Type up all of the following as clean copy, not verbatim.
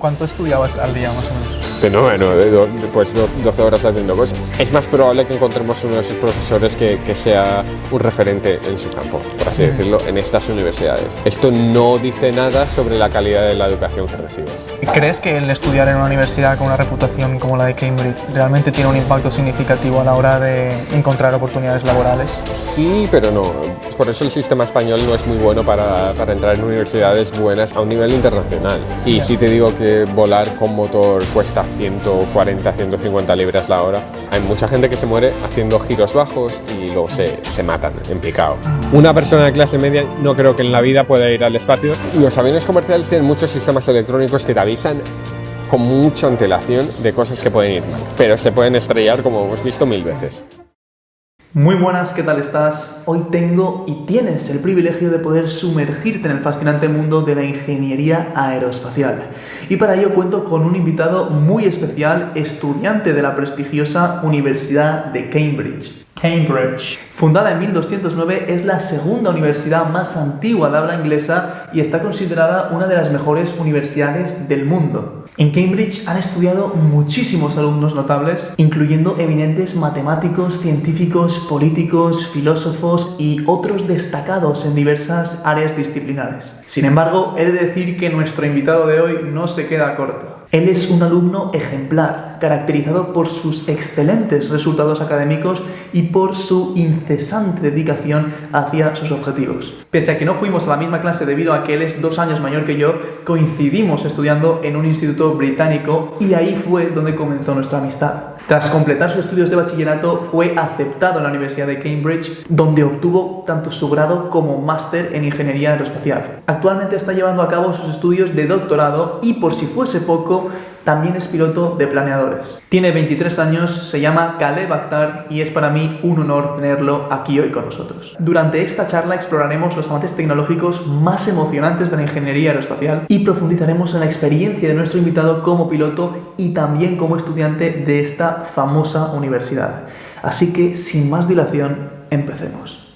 ¿Cuánto estudiabas al día más o menos? Fenómeno, pues 12 horas haciendo cosas. Es más probable que encontremos uno de esos profesores que sea un referente en su campo, por así decirlo, en estas universidades. Esto no dice nada sobre la calidad de la educación que recibes. ¿Crees que el estudiar en una universidad con una reputación como la de Cambridge realmente tiene un impacto significativo a la hora de encontrar oportunidades laborales? Sí, pero no. Por eso el sistema español no es muy bueno para entrar en universidades buenas a un nivel internacional. Y si te digo que volar con motor cuesta 140, 150 libras la hora, hay mucha gente que se muere haciendo giros bajos y luego se matan en picado. Una persona de clase media no creo que en la vida pueda ir al espacio. Los aviones comerciales tienen muchos sistemas electrónicos que te avisan con mucha antelación de cosas que pueden ir mal, pero se pueden estrellar como hemos visto 1000 veces. Muy buenas, ¿qué tal estás? Hoy tengo y tienes el privilegio de poder sumergirte en el fascinante mundo de la ingeniería aeroespacial. Y para ello cuento con un invitado muy especial, estudiante de la prestigiosa Universidad de Cambridge. Fundada en 1209, es la segunda universidad más antigua de habla inglesa y está considerada una de las mejores universidades del mundo. En Cambridge han estudiado muchísimos alumnos notables, incluyendo eminentes matemáticos, científicos, políticos, filósofos y otros destacados en diversas áreas disciplinares. Sin embargo, he de decir que nuestro invitado de hoy no se queda corto. Él es un alumno ejemplar, caracterizado por sus excelentes resultados académicos y por su incesante dedicación hacia sus objetivos. Pese a que no fuimos a la misma clase debido a que él es 2 años mayor que yo, coincidimos estudiando en un instituto británico y ahí fue donde comenzó nuestra amistad. Tras completar sus estudios de bachillerato, fue aceptado en la Universidad de Cambridge, donde obtuvo tanto su grado como máster en ingeniería aeroespacial. Actualmente está llevando a cabo sus estudios de doctorado y, por si fuese poco, también es piloto de planeadores. Tiene 23 años, se llama Caleb Akhtar y es para mí un honor tenerlo aquí hoy con nosotros. Durante esta charla exploraremos los avances tecnológicos más emocionantes de la ingeniería aeroespacial y profundizaremos en la experiencia de nuestro invitado como piloto y también como estudiante de esta famosa universidad. Así que, sin más dilación, empecemos.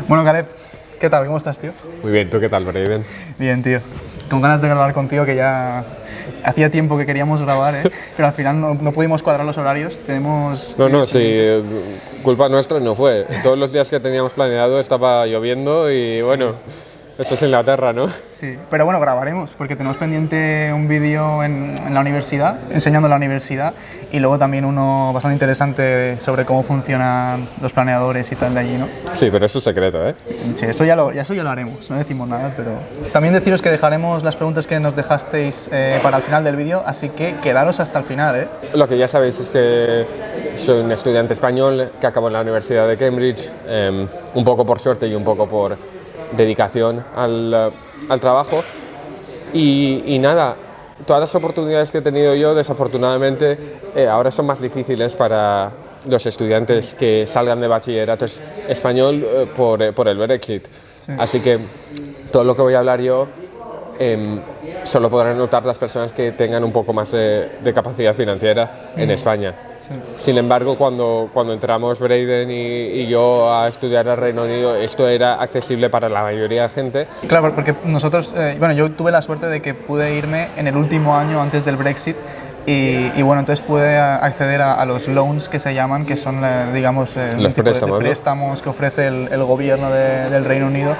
Bueno, Caleb, ¿qué tal? ¿Cómo estás, tío? Muy bien, ¿tú qué tal, Braden? Bien, tío. Con ganas de grabar contigo, que ya hacía tiempo que queríamos grabar, pero al final no pudimos cuadrar los horarios. Tenemos... Sí, culpa nuestra no fue. Todos los días que teníamos planeado estaba lloviendo y sí. Bueno, esto es Inglaterra, ¿no? Sí, pero bueno, grabaremos, porque tenemos pendiente un vídeo en la universidad, enseñando la universidad, y luego también uno bastante interesante sobre cómo funcionan los planeadores y tal de allí, ¿no? Sí, pero eso es secreto, ¿eh? Sí, eso ya lo haremos, no decimos nada, pero... También deciros que dejaremos las preguntas que nos dejasteis para el final del vídeo, así que quedaros hasta el final, ¿eh? Lo que ya sabéis es que soy un estudiante español que acabó en la Universidad de Cambridge, un poco por suerte y un poco por dedicación al trabajo y nada, todas las oportunidades que he tenido yo desafortunadamente ahora son más difíciles para los estudiantes que salgan de bachillerato español por el Brexit. Sí. Así que todo lo que voy a hablar yo solo podrán notar las personas que tengan un poco más de capacidad financiera en España. Sí. Sin embargo, cuando entramos Braden y yo a estudiar al Reino Unido, esto era accesible para la mayoría de gente. Claro, porque nosotros, yo tuve la suerte de que pude irme en el último año antes del Brexit y bueno, entonces pude acceder a los loans que se llaman, que son, digamos, los préstamos que ofrece el gobierno del Reino Unido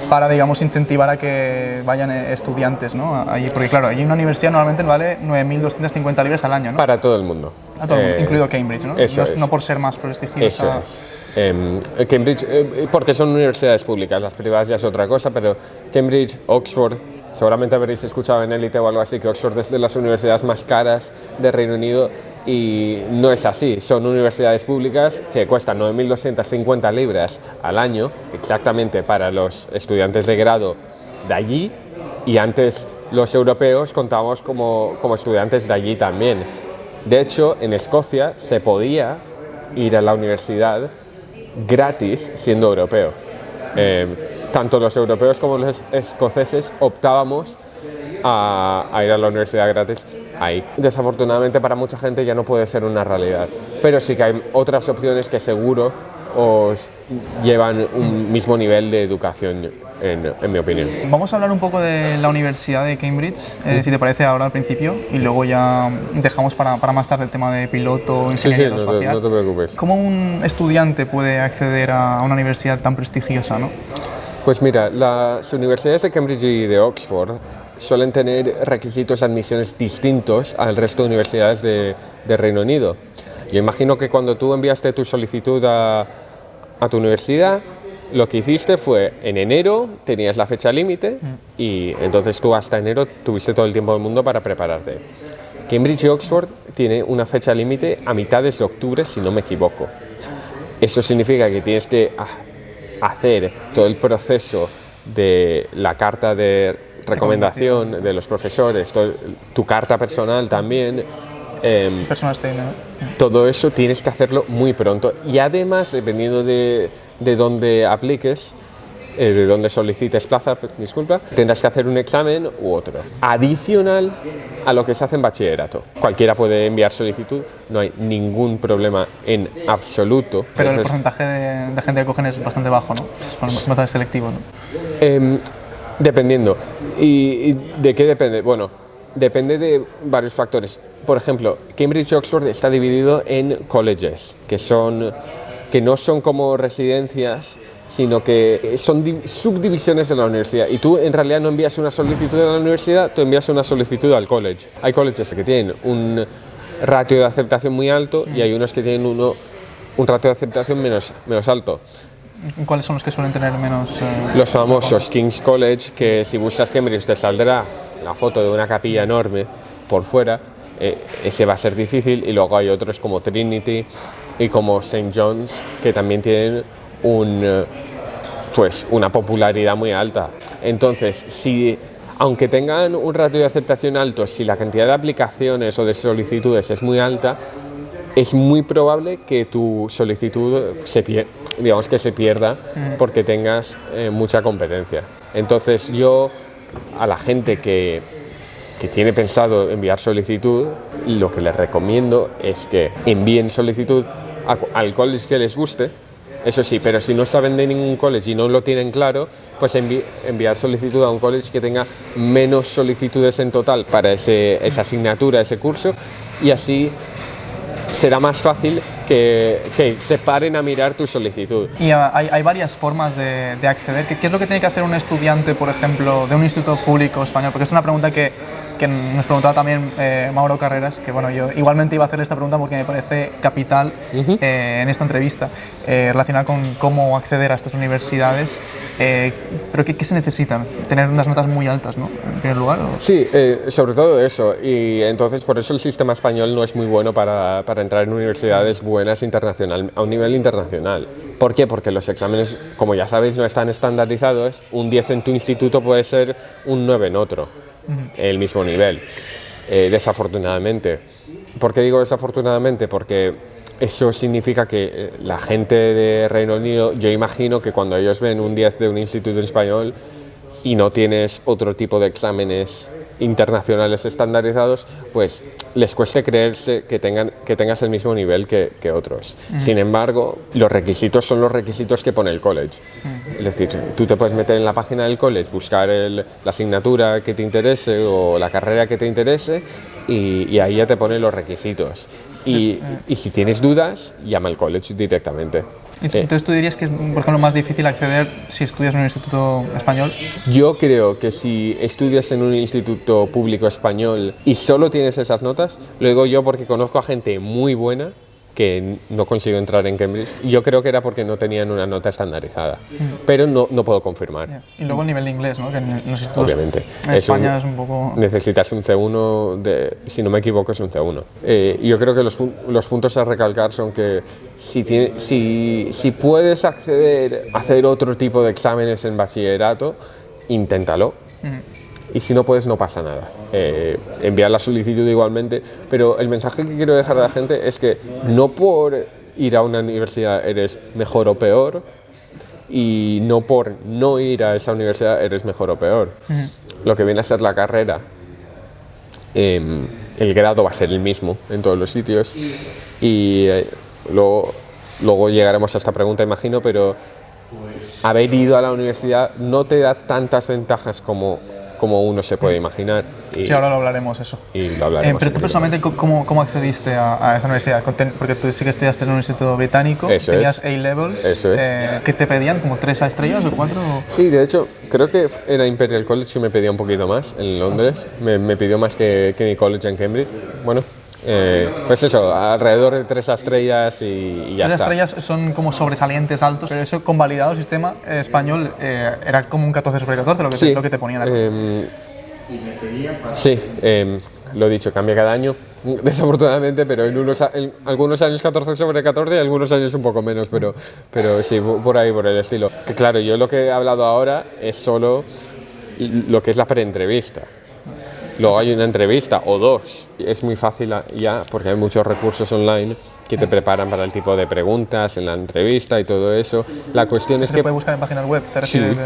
para, digamos, incentivar a que vayan estudiantes, ¿no? Allí, porque claro, allí una universidad normalmente vale 9.250 libras al año, ¿no? Para todo el mundo. A todo el mundo, incluido Cambridge, ¿no? Eso es. No por ser más prestigiosa. Eso es. Cambridge, porque son universidades públicas, las privadas ya es otra cosa, pero Cambridge, Oxford, seguramente habréis escuchado en Élite o algo así que Oxford es de las universidades más caras del Reino Unido y no es así. Son universidades públicas que cuestan 9.250 libras al año, exactamente para los estudiantes de grado de allí, y antes los europeos contábamos como estudiantes de allí también. De hecho, en Escocia se podía ir a la universidad gratis siendo europeo. Tanto los europeos como los escoceses optábamos a ir a la universidad gratis ahí. Desafortunadamente para mucha gente ya no puede ser una realidad, pero sí que hay otras opciones que seguro os llevan un mismo nivel de educación, en mi opinión. Vamos a hablar un poco de la Universidad de Cambridge, si te parece ahora al principio, y luego ya dejamos para más tarde el tema de piloto, ingeniería aeroespacial. No te preocupes. ¿Cómo un estudiante puede acceder a una universidad tan prestigiosa, ¿no? Pues mira, las universidades de Cambridge y de Oxford suelen tener requisitos de admisiones distintos al resto de universidades de Reino Unido. Yo imagino que cuando tú enviaste tu solicitud a tu universidad, lo que hiciste fue en enero tenías la fecha límite y entonces tú hasta enero tuviste todo el tiempo del mundo para prepararte. Cambridge y Oxford tiene una fecha límite a mitades de octubre, si no me equivoco. Eso significa que tienes que hacer todo el proceso de la carta de recomendación de los profesores, tu carta personal también. Personal statement. Todo eso tienes que hacerlo muy pronto y además, dependiendo de dónde apliques, de dónde solicites plaza, disculpa, tendrás que hacer un examen u otro, adicional a lo que se hace en bachillerato. Cualquiera puede enviar solicitud, no hay ningún problema en absoluto. Pero el porcentaje de gente que cogen es bastante bajo, ¿no? Es bastante selectivo, ¿no? Dependiendo. ¿Y de qué depende? Bueno, depende de varios factores. Por ejemplo, Cambridge y Oxford está dividido en colleges, que no son como residencias, sino que son subdivisiones de la universidad. Y tú en realidad no envías una solicitud a la universidad, tú envías una solicitud al college. Hay colleges que tienen un ratio de aceptación muy alto y hay unos que tienen un ratio de aceptación menos alto. ¿Cuáles son los que suelen tener menos? Los famosos King's College, que si buscas Cambridge te saldrá la foto de una capilla enorme por fuera. Ese va a ser difícil, y luego hay otros como Trinity y como St. John's, que también tienen una popularidad muy alta. Entonces, aunque tengan un ratio de aceptación alto, si la cantidad de aplicaciones o de solicitudes es muy alta, es muy probable que tu solicitud se pierda porque tengas mucha competencia. Entonces yo, a la gente que tiene pensado enviar solicitud, lo que les recomiendo es que envíen solicitud al college que les guste, eso sí, pero si no saben de ningún college y no lo tienen claro, pues enviar solicitud a un college que tenga menos solicitudes en total para esa asignatura, ese curso, y así será más fácil que se paren a mirar tu solicitud. Y hay varias formas de acceder. ¿Qué es lo que tiene que hacer un estudiante, por ejemplo, de un instituto público español? Porque es una pregunta que nos preguntaba también Mauro Carreras, que bueno, yo igualmente iba a hacer esta pregunta porque me parece capital en esta entrevista, relacionada con cómo acceder a estas universidades. Pero ¿qué se necesita? Tener unas notas muy altas, ¿no? En primer lugar. ¿O? Sí, sobre todo eso. Y entonces por eso el sistema español no es muy bueno para entrar en universidades buenas a un nivel internacional. ¿Por qué? Porque los exámenes, como ya sabéis, no están estandarizados. Un 10 en tu instituto puede ser un 9 en otro, el mismo nivel, desafortunadamente. ¿Por qué digo desafortunadamente? Porque eso significa que la gente de Reino Unido, yo imagino que cuando ellos ven un 10 de un instituto español y no tienes otro tipo de exámenes internacionales estandarizados, pues les cueste creerse que tengas el mismo nivel que otros. Sin embargo, los requisitos son los requisitos que pone el college. Es decir, tú te puedes meter en la página del college, buscar la asignatura que te interese o la carrera que te interese, y ahí ya te pone los requisitos. Y si tienes dudas, llama al college directamente. Entonces, ¿tú dirías que es, por ejemplo, más difícil acceder si estudias en un instituto español? Yo creo que si estudias en un instituto público español y solo tienes esas notas, lo digo yo porque conozco a gente muy buena que no consiguió entrar en Cambridge. Yo creo que era porque no tenían una nota estandarizada, pero no puedo confirmar. Y luego el nivel de inglés, ¿no? Que en los institutos obviamente en España es un poco... Necesitas un C1, si no me equivoco es un C1. Yo creo que los puntos a recalcar son que si puedes acceder a hacer otro tipo de exámenes en bachillerato, inténtalo. Y si no puedes, no pasa nada. Enviar la solicitud igualmente, pero el mensaje que quiero dejar a la gente es que no por ir a una universidad eres mejor o peor, y no por no ir a esa universidad eres mejor o peor. Lo que viene a ser la carrera, el grado va a ser el mismo en todos los sitios, y luego luego llegaremos a esta pregunta, imagino, pero haber ido a la universidad no te da tantas ventajas como uno se puede imaginar. Sí, ahora lo hablaremos eso. Y lo hablaremos. Pero tú personalmente, ¿cómo accediste a esa universidad? Porque tú sí que estudiaste en un instituto británico, eso tenías es. A-levels, Eso es. ¿qué te pedían? ¿Como 3 estrellas o 4? Sí, de hecho, creo que era Imperial College que me pedía un poquito más en Londres. Me pidió más que mi college en Cambridge. Bueno, pues eso, alrededor de 3 estrellas y ya 3 está. estrellas son como sobresalientes altos, pero eso convalidado el sistema español era como un 14 sobre 14 lo que te ponían acá. Sí, lo he dicho, cambia cada año, desafortunadamente, pero en algunos años 14 sobre 14 y algunos años un poco menos, pero sí, por ahí, por el estilo. Que claro, yo lo que he hablado ahora es solo lo que es la preentrevista. Luego hay una entrevista o 2. Es muy fácil ya porque hay muchos recursos online que te preparan para el tipo de preguntas en la entrevista y todo eso. La cuestión es que... ¿Se puede buscar en páginas web?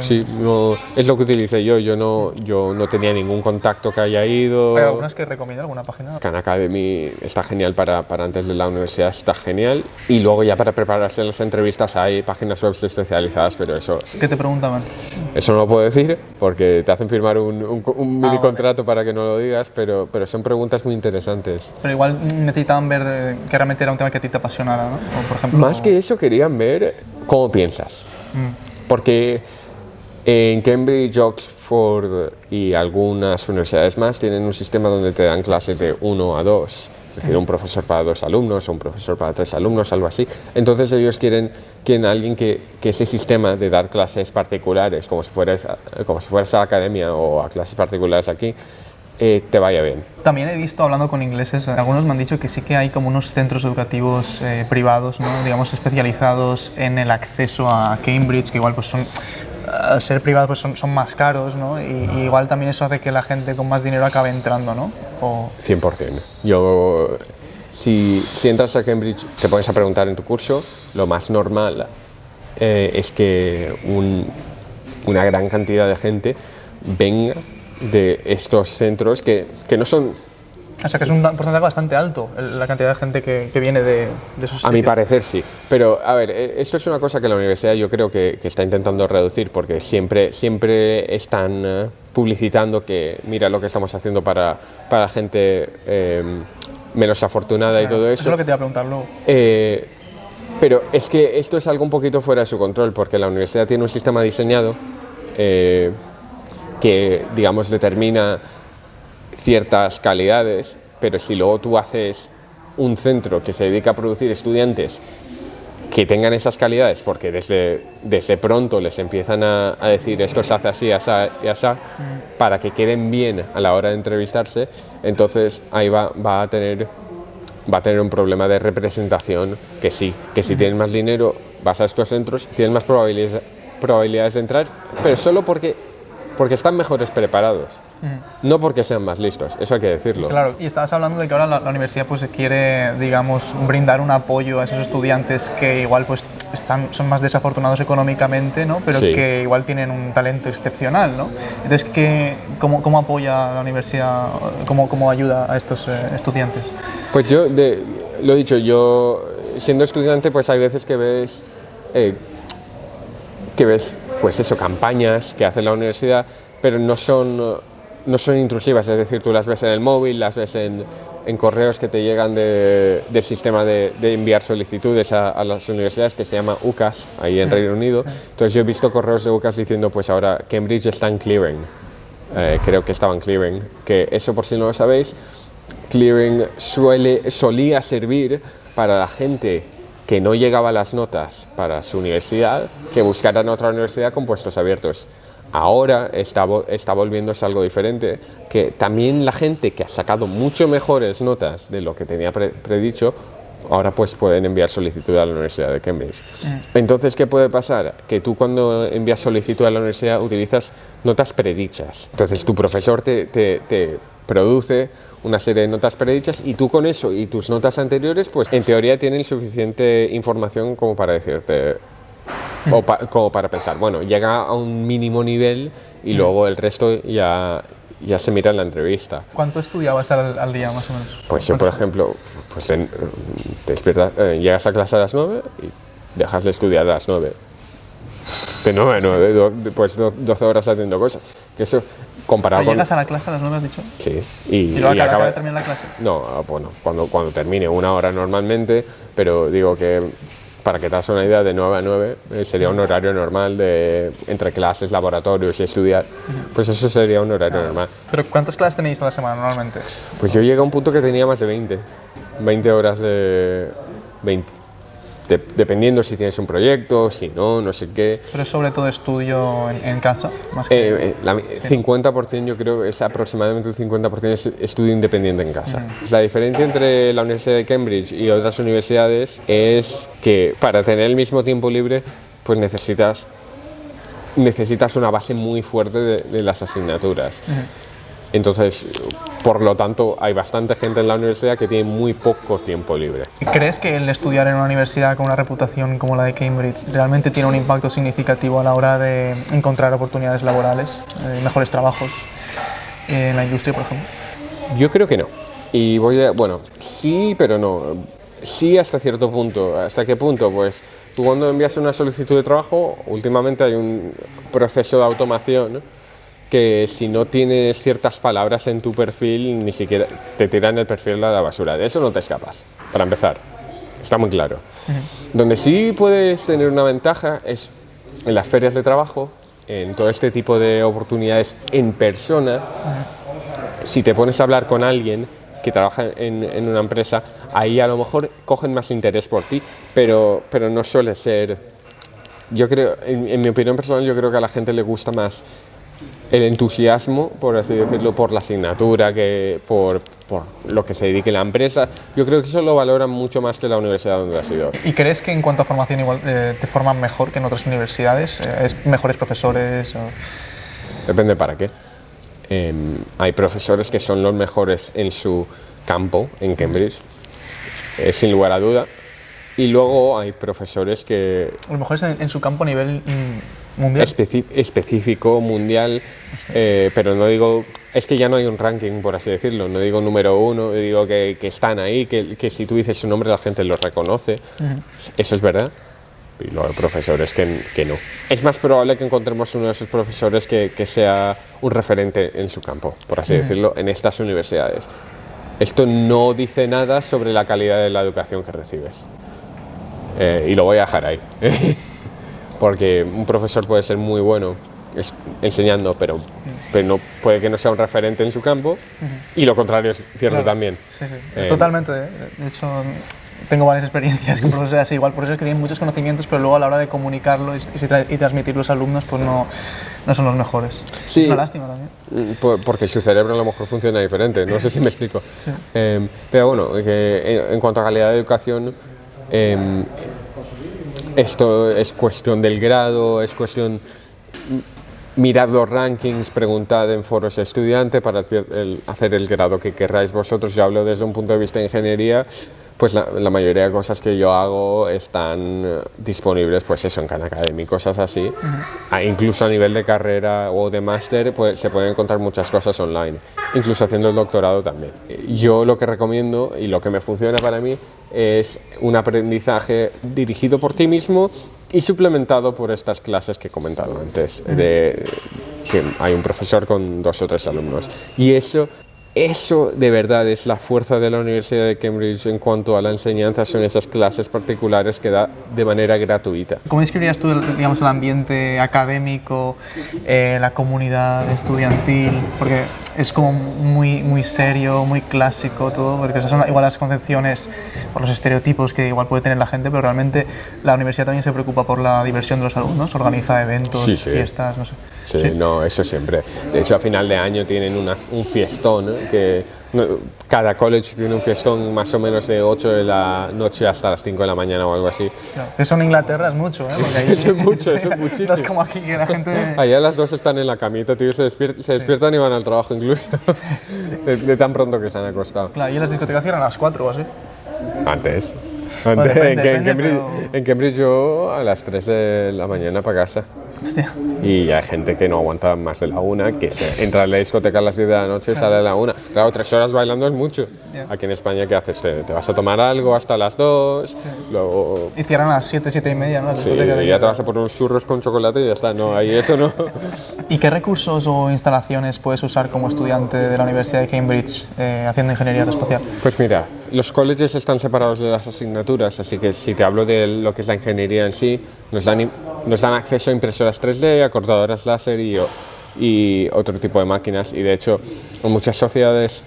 Sí, no, es lo que utilicé yo. Yo no tenía ningún contacto que haya ido. ¿Hay algunas que recomienda alguna página? Khan Academy está genial para antes de la universidad, está genial. Y luego ya para prepararse las entrevistas hay páginas web especializadas, pero eso... ¿Qué te preguntaban? Eso no lo puedo decir porque te hacen firmar un mini contrato para que no lo digas, pero son preguntas muy interesantes. Pero igual necesitaban ver que realmente era un tema que a ti te apasionara, ¿no? O, por ejemplo, Más que eso querían ver cómo piensas. Porque en Cambridge, Oxford y algunas universidades más tienen un sistema donde te dan clases de 1 a 2. Es decir, un profesor para 2 alumnos o un profesor para 3 alumnos, algo así. Entonces ellos quieren alguien que ese sistema de dar clases particulares, como si fueras a la academia o a clases particulares aquí, te vaya bien. También he visto, hablando con ingleses, algunos me han dicho que sí que hay como unos centros educativos privados, ¿no? Digamos, especializados en el acceso a Cambridge, que igual pues son, al ser privados pues son más caros, ¿no? Y igual también eso hace que la gente con más dinero acabe entrando, ¿no? 100%. Si entras a Cambridge, te pones a preguntar en tu curso, lo más normal es que una gran cantidad de gente venga de estos centros que no son... O sea, que es un porcentaje bastante alto la cantidad de gente que viene de esos sitios. A mi parecer sí, pero a ver, esto es una cosa que la universidad yo creo que está intentando reducir porque siempre están publicitando que mira lo que estamos haciendo para gente menos afortunada y todo eso. Eso es lo que te iba a preguntar luego. Pero es que esto es algo un poquito fuera de su control porque la universidad tiene un sistema diseñado que, digamos, determina ciertas calidades, pero si luego tú haces un centro que se dedica a producir estudiantes que tengan esas calidades, porque desde pronto les empiezan a decir esto se hace así, así y así, para que queden bien a la hora de entrevistarse, entonces ahí va a tener un problema de representación que si tienes más dinero, vas a estos centros, tienes más probabilidades de entrar, pero solo porque están mejores preparados, no porque sean más listos, eso hay que decirlo. Claro, y estabas hablando de que ahora la universidad pues quiere, digamos, brindar un apoyo a esos estudiantes que igual pues son más desafortunados económicamente, ¿no? Pero sí, que igual tienen un talento excepcional, ¿no? Entonces, ¿cómo apoya la universidad, cómo ayuda a estos estudiantes? Pues lo he dicho, yo siendo estudiante pues hay veces que ves pues eso, campañas que hace la universidad, pero no son intrusivas, es decir, tú las ves en el móvil, las ves en correos que te llegan del sistema de enviar solicitudes a las universidades que se llama UCAS, ahí en Reino Unido. Entonces yo he visto correos de UCAS diciendo pues ahora Cambridge está en clearing, creo que estaba en clearing, que eso por si no lo sabéis, clearing solía servir para la gente que no llegaba a las notas para su universidad, que buscaran otra universidad con puestos abiertos. Ahora está volviéndose algo diferente, que también la gente que ha sacado mucho mejores notas de lo que tenía predicho, ahora pues pueden enviar solicitud a la Universidad de Cambridge. Entonces, ¿qué puede pasar? Que tú cuando envías solicitud a la universidad utilizas notas predichas. Entonces tu profesor te produce una serie de notas predichas y tú con eso y tus notas anteriores, pues en teoría tienen suficiente información como para decirte, como para pensar, bueno, llega a un mínimo nivel y luego el resto ya ya se mira en la entrevista. ¿Cuánto estudiabas al día, más o menos? Pues yo, por ejemplo, pues te despiertas, llegas a clase a las 9 y dejas de estudiar a las 9. De 9 a 9, pues 12 horas haciendo cosas. Que eso, comparado con... ¿Llegas a la clase a las 9, has dicho? Sí. ¿Y luego acaba de terminar la clase? No, bueno, cuando termine, 1 hora normalmente, pero digo que para que te hagas una idea, de 9 a 9 sería un horario normal de entre clases, laboratorios y estudiar. Pues eso sería un horario normal. ¿Pero cuántas clases tenéis a la semana normalmente? Pues yo llegué a un punto que tenía más de 20 horas de... 20. Dependiendo si tienes un proyecto, si no, no sé qué. Pero es sobre todo estudio en casa, más que... 50% yo creo que es aproximadamente un 50% es estudio independiente en casa. La diferencia entre la Universidad de Cambridge y otras universidades es que para tener el mismo tiempo libre, pues necesitas una base muy fuerte de las asignaturas. Entonces, por lo tanto, hay bastante gente en la universidad que tiene muy poco tiempo libre. ¿Crees que el estudiar en una universidad con una reputación como la de Cambridge realmente tiene un impacto significativo a la hora de encontrar oportunidades laborales, mejores trabajos en la industria, por ejemplo? Yo creo que no. Y bueno, sí, pero no. Sí, hasta cierto punto. ¿Hasta qué punto? Pues tú cuando envías una solicitud de trabajo, últimamente hay un proceso de automación, ¿no?, que si no tienes ciertas palabras en tu perfil, ni siquiera te tiran el perfil a la basura. De eso no te escapas, para empezar. Está muy claro. Donde sí puedes tener una ventaja es en las ferias de trabajo, en todo este tipo de oportunidades en persona. Si te pones a hablar con alguien que trabaja en una empresa, ahí a lo mejor cogen más interés por ti, pero no suele ser... Yo creo, en mi opinión personal, yo creo que a la gente le gusta más el entusiasmo, por así decirlo, por la asignatura, que por lo que se dedique la empresa. Yo creo que eso lo valoran mucho más que la universidad donde has ido. ¿Y crees que en cuanto a formación igual te forman mejor que en otras universidades? ¿Es mejores profesores? Depende para qué. Hay profesores que son los mejores en su campo, en Cambridge, sin lugar a duda. Y luego hay profesores que... Los mejores en su campo a nivel mundial. Específico, mundial, pero no digo... Es que ya no hay un ranking, por así decirlo. No digo número 1, digo que están ahí, que si tú dices su nombre la gente lo reconoce. Eso es verdad. Y luego hay profesores que no. Es más probable que encontremos uno de esos profesores que sea un referente en su campo, por así decirlo, en estas universidades. Esto no dice nada sobre la calidad de la educación que recibes. Y lo voy a dejar ahí. Porque un profesor puede ser muy bueno enseñando, pero no, puede que no sea un referente en su campo, y lo contrario es cierto también. Sí, totalmente. De hecho, tengo varias experiencias con profesores así, igual profesores que tienen muchos conocimientos, pero luego a la hora de comunicarlo y transmitir los alumnos, pues no son los mejores. Sí, es una lástima también. Porque su cerebro a lo mejor funciona diferente, no sé si me explico. Sí. Pero bueno, en cuanto a calidad de educación, esto es cuestión del grado, es cuestión... Mirad los rankings, preguntad en foros de estudiante para hacer el grado que querráis vosotros. Yo hablo desde un punto de vista de ingeniería, pues la mayoría de cosas que yo hago están disponibles, pues eso, en Khan Academy, cosas así. Incluso a nivel de carrera o de máster, pues se pueden encontrar muchas cosas online, incluso haciendo el doctorado también. Yo lo que recomiendo y lo que me funciona para mí es un aprendizaje dirigido por ti mismo y suplementado por estas clases que he comentado antes, de que hay un profesor con 2 o 3 alumnos. Y eso de verdad es la fuerza de la Universidad de Cambridge en cuanto a la enseñanza, son esas clases particulares que da de manera gratuita. ¿Cómo describirías tú el ambiente académico, la comunidad estudiantil? Porque es como muy serio, muy clásico todo, porque esas son igual las concepciones, por los estereotipos que igual puede tener la gente, pero realmente la universidad también se preocupa por la diversión de los alumnos, organiza eventos, fiestas, no sé. Sí, no, eso siempre. De hecho, a final de año tienen un fiestón, ¿no? Que cada college tiene un fiestón más o menos de 8 de la noche hasta las 5 de la mañana o algo así. Claro. Eso en Inglaterra es mucho, ¿eh? Porque ahí, eso es mucho, eso es muchísimo. No es como aquí que la gente... Allá las 2 están en la camita, tío, se despiertan y van al trabajo incluso, de tan pronto que se han acostado. Claro, y las discotecas cierran a las 4 o así. Antes. Bueno, depende, En Cambridge yo a las 3 de la mañana para casa. Hostia. Y hay gente que no aguanta más de la 1, que se entra en la discoteca a las 10 de la noche y sale a la 1. Claro, 3 horas bailando es mucho. Aquí en España, ¿qué haces? Te vas a tomar algo hasta las 2, luego... Y cierran a las 7, 7 y media, ¿no? Sí, y ya te vas a poner unos churros con chocolate y ya está, no, ahí eso no. ¿Y qué recursos o instalaciones puedes usar como estudiante de la Universidad de Cambridge haciendo ingeniería aeroespacial? Pues mira, los colleges están separados de las asignaturas, así que si te hablo de lo que es la ingeniería en sí, nos dan acceso a impresoras 3D, a cortadoras láser y otro tipo de máquinas. Y de hecho, hay muchas sociedades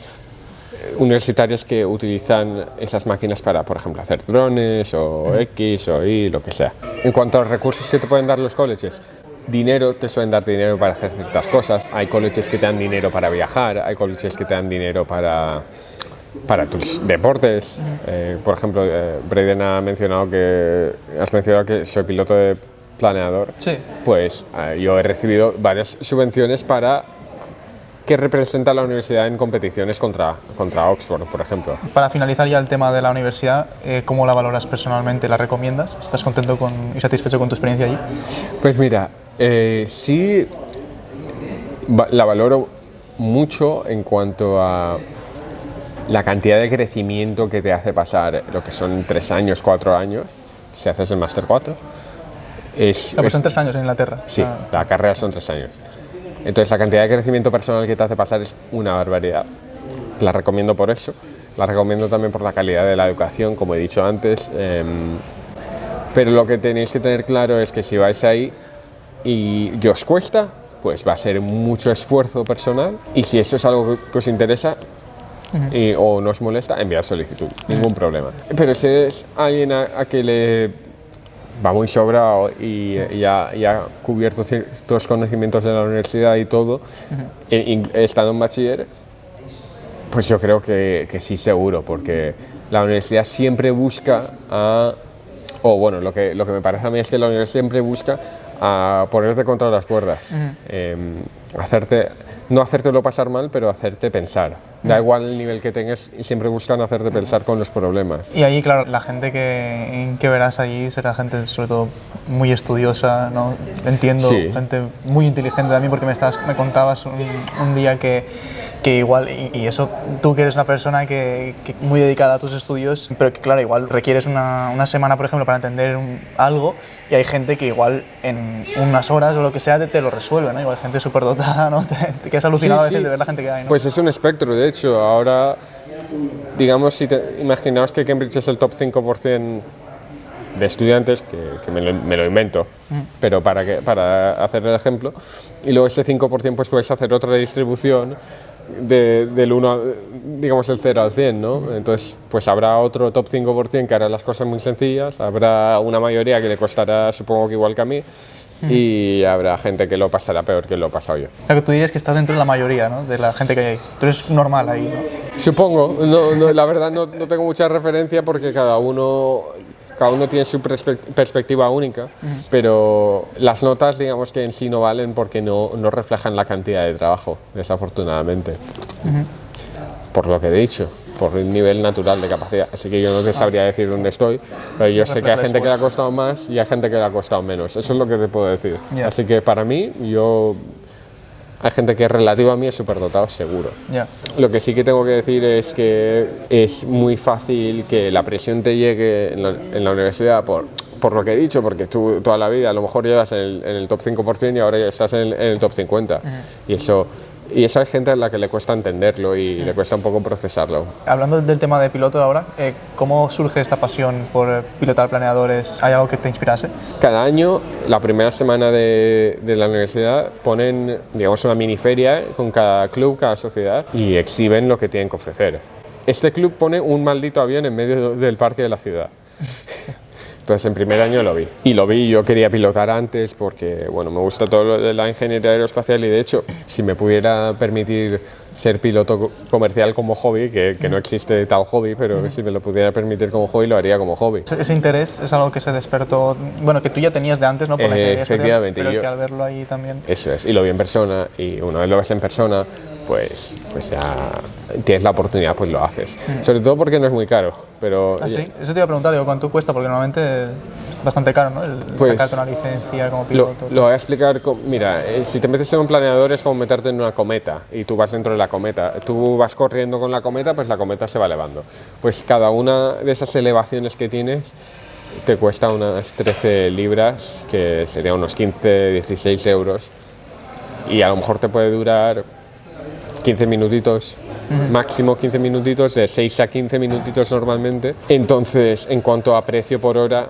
universitarias que utilizan esas máquinas para, por ejemplo, hacer drones o X o Y, lo que sea. En cuanto a los recursos que te pueden dar los colleges, dinero, te suelen dar dinero para hacer ciertas cosas. Hay colleges que te dan dinero para viajar, hay colleges que te dan dinero para tus deportes. Por ejemplo, Braden has mencionado que soy piloto de planeador. Sí. Pues yo he recibido varias subvenciones para que representa a la universidad en competiciones contra Oxford, por ejemplo. Para finalizar ya el tema de la universidad, ¿cómo la valoras personalmente? ¿La recomiendas? ¿Estás contento y satisfecho con tu experiencia allí? Pues mira, sí la valoro mucho en cuanto a la cantidad de crecimiento que te hace pasar lo que son 3 años, 4 años, si haces el Máster 4. Son 3 años en Inglaterra. Sí, la carrera son 3 años. Entonces la cantidad de crecimiento personal que te hace pasar es una barbaridad. La recomiendo por eso, la recomiendo también por la calidad de la educación, como he dicho antes. Pero lo que tenéis que tener claro es que si vais ahí y os cuesta, pues va a ser mucho esfuerzo personal, y si eso es algo que os interesa, o no os molesta, enviad solicitud, ningún problema. Pero si es alguien a que le va muy sobrado y ya ha cubierto ciertos conocimientos de la universidad y todo, estando en bachiller, pues yo creo que sí, seguro, porque la universidad siempre busca lo que me parece a mí es que la universidad siempre busca a ponerte contra las cuerdas, no hacértelo pasar mal, pero hacerte pensar. Da igual el nivel que tengas, y siempre buscan hacerte pensar con los problemas. Y ahí, claro, la gente que verás allí será gente sobre todo muy estudiosa, ¿no? Entiendo, Sí. gente muy inteligente también, porque me contabas un día que igual, y eso, tú que eres una persona que muy dedicada a tus estudios, pero que claro, igual requieres una semana, por ejemplo, para entender algo, y hay gente que igual en unas horas o lo que sea te lo resuelve, ¿no? Igual gente súper dotada, ¿no? Te quedas alucinado a veces de ver la gente que hay, ¿no? Pues es un espectro, de hecho. Ahora, digamos, imaginaos que Cambridge es el top 5% de estudiantes, que me lo invento, pero para hacer el ejemplo, y luego ese 5% pues puedes hacer otra distribución del 1, digamos el 0 al 100, ¿no? Entonces pues habrá otro top 5% que hará las cosas muy sencillas, habrá una mayoría que le costará, supongo que igual que a mí, y habrá gente que lo pasará peor que lo he pasado yo. O sea, que tú dirías que estás dentro de la mayoría, ¿no? De la gente que hay ahí. Tú eres normal ahí, ¿no? Supongo, la verdad no tengo mucha referencia porque cada uno tiene su perspectiva única, pero las notas, digamos que en sí no valen porque no reflejan la cantidad de trabajo, desafortunadamente. Por lo que he dicho, por el nivel natural de capacidad. Así que yo no te sabría decir dónde estoy, pero yo sé que hay gente que le ha costado más y hay gente que le ha costado menos. Eso es lo que te puedo decir. Yeah. Así que para mí, hay gente que relativo a mí es superdotado, seguro. Yeah. Lo que sí que tengo que decir es que es muy fácil que la presión te llegue en la universidad por lo que he dicho, porque tú toda la vida a lo mejor llevas en el top 5% y ahora ya estás en el top 50%. Y eso hay gente a la que le cuesta entenderlo y le cuesta un poco procesarlo. Hablando del tema de piloto ahora, ¿cómo surge esta pasión por pilotar planeadores? ¿Hay algo que te inspirase? Cada año, la primera semana de la universidad, ponen, digamos, una mini feria con cada club, cada sociedad, y exhiben lo que tienen que ofrecer. Este club pone un maldito avión en medio del parque de la ciudad. Entonces, en primer año lo vi. Y yo quería pilotar antes porque, bueno, me gusta todo lo de la ingeniería aeroespacial y, de hecho, si me pudiera permitir ser piloto comercial como hobby, que no existe tal hobby, pero si me lo pudiera permitir como hobby, lo haría como hobby. Ese interés es algo que se despertó, bueno, que tú ya tenías de antes, ¿no? Por la ingeniería espacial, pero que al verlo ahí también... Eso es, y lo vi en persona, y una vez lo ves en persona, pues ya tienes la oportunidad, pues lo haces. Sobre todo porque no es muy caro. Pero ¿Ah, sí? Eso te iba a preguntar, digo, ¿cuánto cuesta? Porque normalmente es bastante caro, ¿no? Pues, sacarte una licencia como piloto. Lo voy a explicar. Mira, si te metes en un planeador es como meterte en una cometa y tú vas dentro de la cometa. Tú vas corriendo con la cometa, pues la cometa se va elevando. Pues cada una de esas elevaciones que tienes te cuesta unas 13 libras, que serían unos 15, 16 euros. Y a lo mejor te puede durar 15 minutitos. Máximo 15 minutitos, de 6 a 15 minutitos normalmente. Entonces, en cuanto a precio por hora,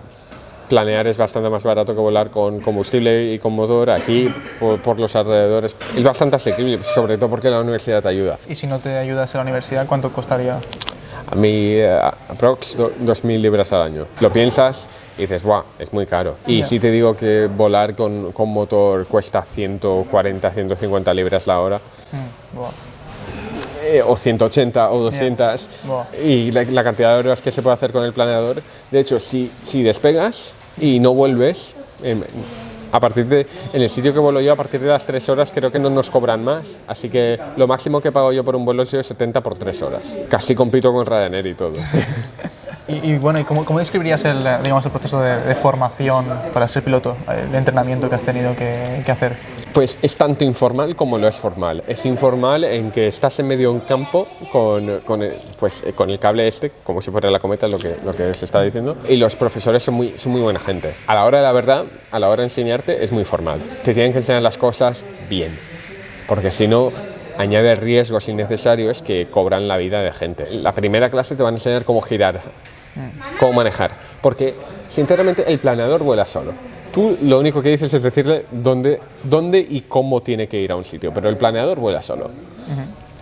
planear es bastante más barato que volar con combustible y con motor. Aquí, por los alrededores, es bastante asequible, sobre todo porque la universidad te ayuda. Y si no te ayudas en la universidad, ¿cuánto costaría? A mí, aprox 2.000 libras al año. Lo piensas y dices, ¡buah! Es muy caro. Y si te digo que volar con motor cuesta 140, 150 libras la hora, o 180 o 200, y la cantidad de horas que se puede hacer con el planeador. De hecho, si despegas y no vuelves, en el sitio que vuelo yo, a partir de las 3 horas creo que no nos cobran más, así que lo máximo que pago yo por un vuelo ha sido 70 por 3 horas. Casi compito con Ryanair y todo. Y bueno, ¿y cómo describirías el proceso de formación para ser piloto, el entrenamiento que has tenido que hacer? Pues es tanto informal como lo es formal. Es informal en que estás en medio de un campo con el cable como si fuera la cometa, lo que se está diciendo, y los profesores son muy buena gente. A la hora de la verdad, a la hora de enseñarte, es muy formal. Te tienen que enseñar las cosas bien, porque si no, añade riesgos innecesarios que cobran la vida de gente. La primera clase te van a enseñar cómo girar, cómo manejar, porque sinceramente el planeador vuela solo. Tú lo único que dices es decirle dónde y cómo tiene que ir a un sitio, pero el planeador vuela solo.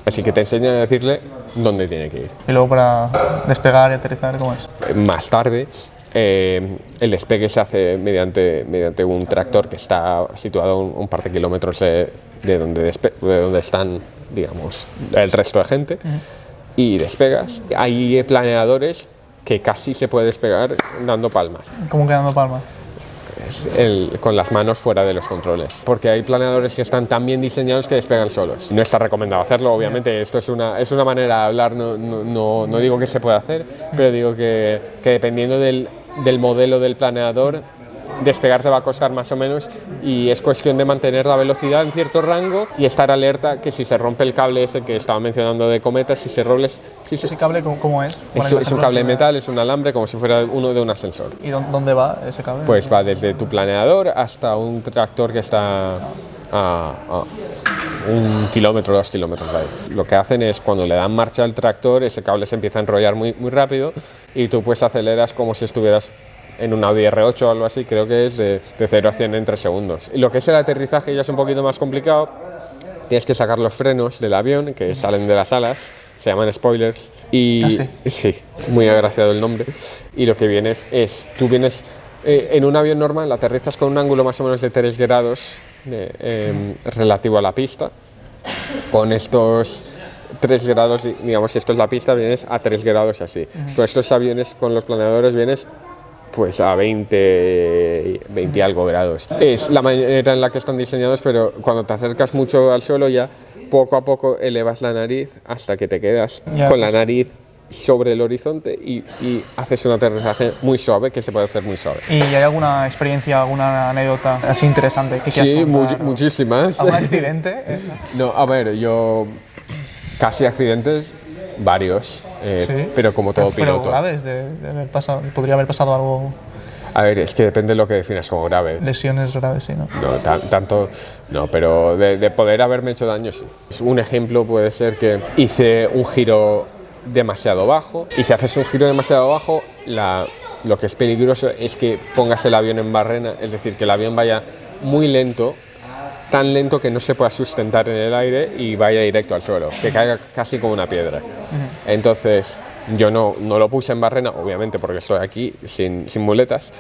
Así que te enseñan a decirle dónde tiene que ir. Y luego para despegar y aterrizar, ¿cómo es? Más tarde, el despegue se hace mediante un tractor que está situado a un par de kilómetros de donde están, digamos, el resto de gente, y despegas. Hay planeadores que casi se puede despegar dando palmas. ¿Cómo que dando palmas? Con las manos fuera de los controles, porque hay planeadores que están tan bien diseñados que despegan solos. No está recomendado hacerlo, obviamente. Esto es una manera de hablar, no digo que se pueda hacer, pero digo que dependiendo del modelo del planeador, despegar te va a costar más o menos, y es cuestión de mantener la velocidad en cierto rango y estar alerta que si se rompe el cable ese que estaba mencionando de cometas, ¿Ese cable cómo es? Es un cable de metal, es un alambre como si fuera uno de un ascensor. ¿Y dónde va ese cable? Pues va desde tu planeador hasta un tractor que está a 1 kilómetro, 2 kilómetros de ahí. Lo que hacen es, cuando le dan marcha al tractor, ese cable se empieza a enrollar muy rápido, y tú pues aceleras como si estuvieras en un Audi R8 o algo así. Creo que es de 0 a 100 en 3 segundos. Y lo que es el aterrizaje ya es un poquito más complicado. Tienes que sacar los frenos del avión, que salen de las alas, se llaman spoilers. Y ¿Ah, sí? Sí, muy agraciado el nombre. Y lo que vienes es, tú vienes en un avión normal, aterrizas con un ángulo más o menos de 3 grados relativo a la pista. Con estos 3 grados, digamos, esto es la pista, vienes a 3 grados así. Con estos aviones, con los planeadores, vienes pues a 20 y algo grados. Es la manera en la que están diseñados, pero cuando te acercas mucho al suelo, ya poco a poco elevas la nariz hasta que te quedas con la nariz sobre el horizonte y haces un aterrizaje muy suave, que se puede hacer muy suave. ¿Y hay alguna experiencia, alguna anécdota así interesante que quieras contar? Sí, muchísimas. ¿Algún accidente? No, a ver, yo casi accidentes, varios, ¿Sí? pero como todo piloto. Pero graves, podría haber pasado algo. A ver, es que depende de lo que definas como grave. Lesiones graves, sí, ¿no? No, tanto no, pero de poder haberme hecho daño, sí. Un ejemplo puede ser que hice un giro demasiado bajo, y si haces un giro demasiado bajo, lo que es peligroso es que pongas el avión en barrena, es decir, que el avión vaya muy lento, tan lento que no se pueda sustentar en el aire y vaya directo al suelo, que caiga casi como una piedra. Entonces, yo no lo puse en barrena, obviamente porque estoy aquí sin muletas,